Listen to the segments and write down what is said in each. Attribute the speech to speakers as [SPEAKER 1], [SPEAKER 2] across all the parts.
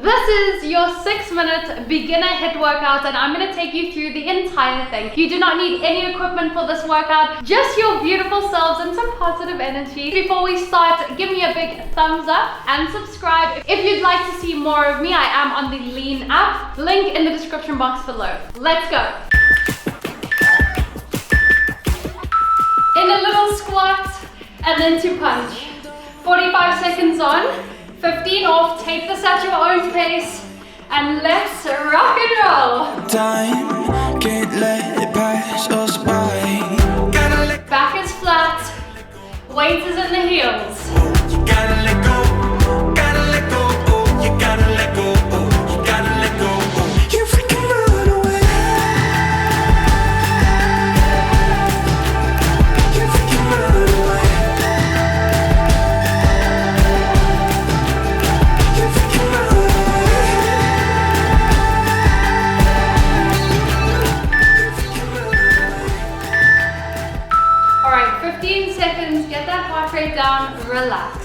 [SPEAKER 1] This is your 6-minute beginner HIIT workout, and I'm going to take you through the entire thing. You do not need any equipment for this workout, just your beautiful selves and some positive energy. Before we start, give me a big thumbs up and subscribe. If you'd like to see more of me, I am on the Lean app. Link in the description box below. Let's go. In a little squat and then to punch. 45 seconds on. 15 off, take this at your own pace, and let's rock and roll.
[SPEAKER 2] Time, can't let it pass us by.
[SPEAKER 1] Back is flat, weight is in the heels.
[SPEAKER 2] You gotta let go, gotta let go, oh, you gotta let go, oh, you gotta let go, oh. You freaking run away. You freaking run away.
[SPEAKER 1] Alright, 15 seconds, get that heart rate down, relax.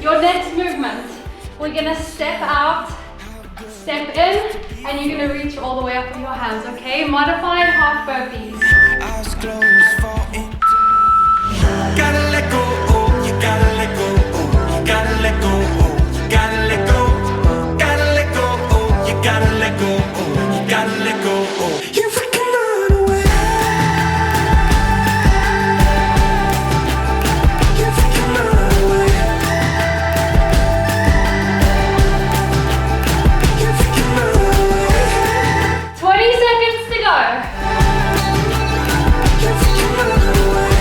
[SPEAKER 1] Your next movement, we're gonna step out, step in, and you're gonna reach all the way up with your hands, okay? Modified half burpees.
[SPEAKER 2] Eyes closed, fall into. Gotta let go, oh, you gotta let go, oh, you gotta let go, oh, you gotta let go, gotta let go, oh, you gotta let go, oh, you gotta let go, oh. You freaking run away. You freaking run away. You freaking run away.
[SPEAKER 1] 20 seconds to go.
[SPEAKER 2] You freaking run away.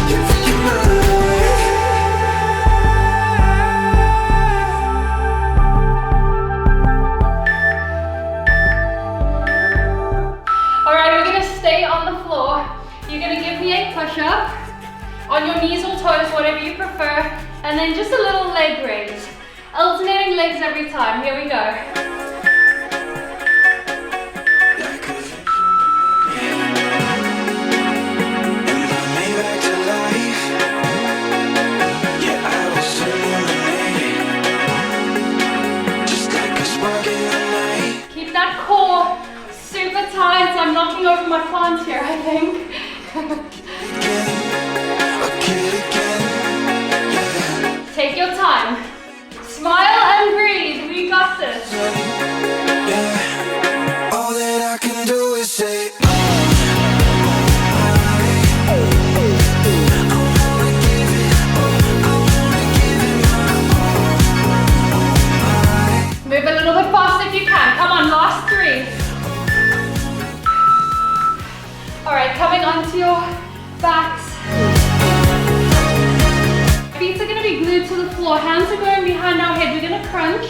[SPEAKER 2] You freaking run away.
[SPEAKER 1] Alright, we're gonna stay on the floor. You're gonna give me a push-up on your knees or toes, whatever you prefer, and then just a little leg raise. Alternating legs every time. Here we go. Keep that core super tight. I'm knocking over my plant here, I think. Take your time. Smile and breathe. We got this.
[SPEAKER 2] All that I can do is say,
[SPEAKER 1] Move a little bit fast if you can. Come on, last 3. Alright, coming onto your backs. Feet are going to be glued to the floor. Hands are going behind our head. We're going to crunch.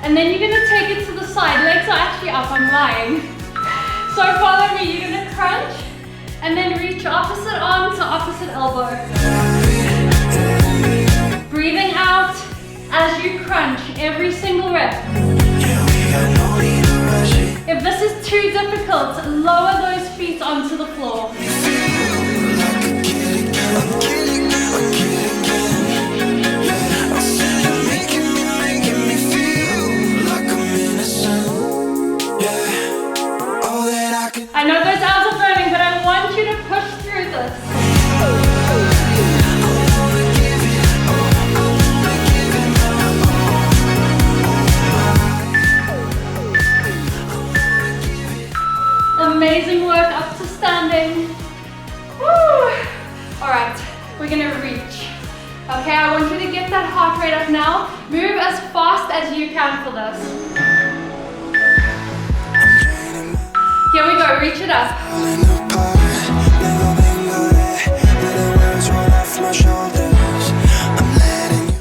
[SPEAKER 1] And then you're going to take it to the side. Legs are actually up. I'm lying. So follow me. You're going to crunch. And then reach opposite arm to opposite elbow. Breathing out as you crunch every single rep. If this is too difficult, lower those feet onto the floor. I know those abs are burning, but I want you to push through this. Amazing work up to standing. Woo! Alright, we're gonna reach. Okay, I want you to get that heart rate up now. Move as fast as you can for this. Here we go, reach it up.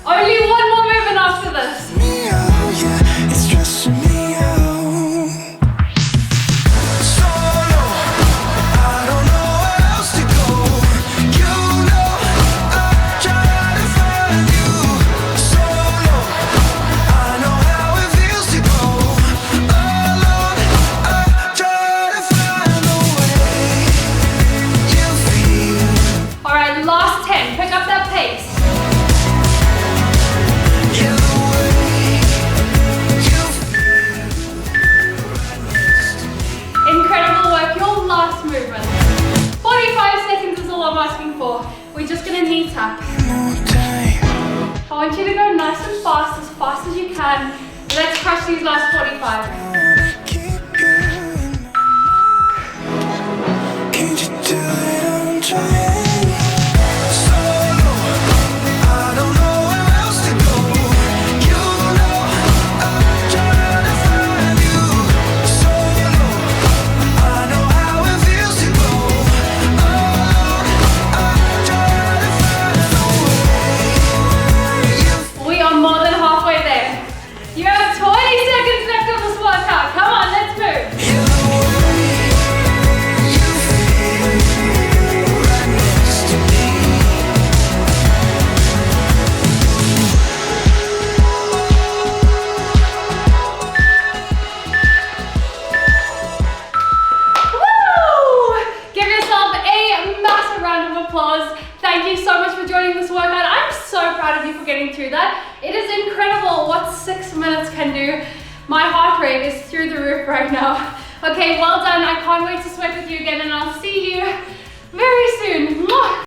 [SPEAKER 1] Only one more movement after this. Last 10. Pick up that can. Let's crush these last 45.
[SPEAKER 2] Keep you in my mind. Can't you tell that I'm trying so I don't know where else to go. You know I'm trying to find you. So I know how it feels to go alone. I'm trying to find a way.
[SPEAKER 1] We are more than halfway there. You have 20 seconds left of this workout. Come on, let's move. Woo! Give yourself a massive round of applause. Thank you so much for joining this workout. I'm so proud of you for getting through that. It is incredible what 6 minutes can do. My heart rate is through the roof right now. Okay, well done. I can't wait to sweat with you again, and I'll see you very soon. Mwah!